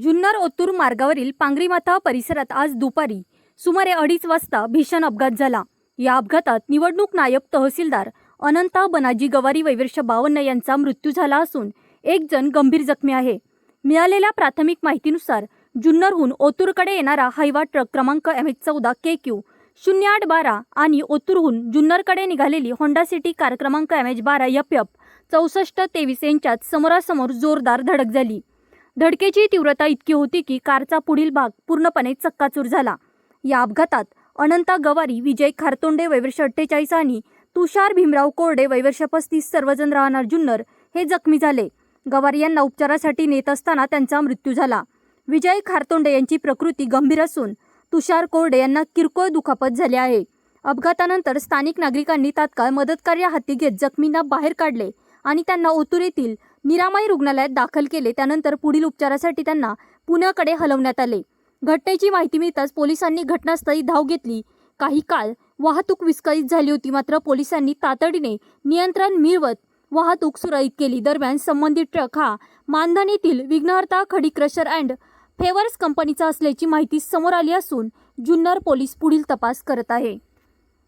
जुन्नर ओतूर मार्गावरील पांगरीमाथा परिसरात आज दुपारी सुमारे 2:30 वाजता भीषण अपघात झाला। या अपघातात निवडणूक नायब तहसीलदार अनंता बनाजी गवारी वैवर्ष 52 यांचा मृत्यू झाला असून एक जण गंभीर जखमी आहे। मिळालेल्या प्राथमिक माहितीनुसार जुन्नरहून ओतूरकडे येणारा हायवा ट्रक क्रमांक MH14 KQ 0812 आणि ओतूरहून जुन्नरकडे निघालेली होंडा सिटी कार क्रमांक MH12 FF 6423 यांच्यात समोरासमोर जोरदार धडक झाली। धडकेची तीव्रता इतकी होती की कारचा पुढील भाग पूर्णपणे चक्काचूर झाला। या अपघातात अनंता गवारी, विजय खारतोंडे वैवर्ष 48 आणि तुषार भीमराव कोरडे वैवर्ष 35 सर्वजण राहणार जुन्नर हे जखमी झाले। गवारी यांना उपचारासाठी नेत असताना त्यांचा मृत्यू झाला। विजय खारतोंडे यांची प्रकृती गंभीर असून तुषार कोरडे यांना किरकोळ दुखापत झाली आहे। अपघातानंतर स्थानिक नागरिकांनी तात्काळ मदतकार्य हाती घेत जखमींना बाहेर काढले आणि त्यांना ओतूर येथील निरामय रुग्णालयात दाखल केले। त्यानंतर पुढील उपचारासाठी त्यांना पुण्याकडे हलवण्यात आले। घटनेची माहिती मिळताच पोलिसांनी घटनास्थळी धाव घेतली। काही काळ वाहतूक विस्कळीत झाली होती, मात्र पोलिसांनी तातडीने नियंत्रण मिळवत वाहतूक सुरळीत केली। दरम्यान संबंधित ट्रक हा मानधन येथील विघ्नहर्ता खडी क्रशर अँड फेवर्स कंपनीचा असल्याची माहिती समोर आली असून जुन्नर पोलीस पुढील तपास करत आहे।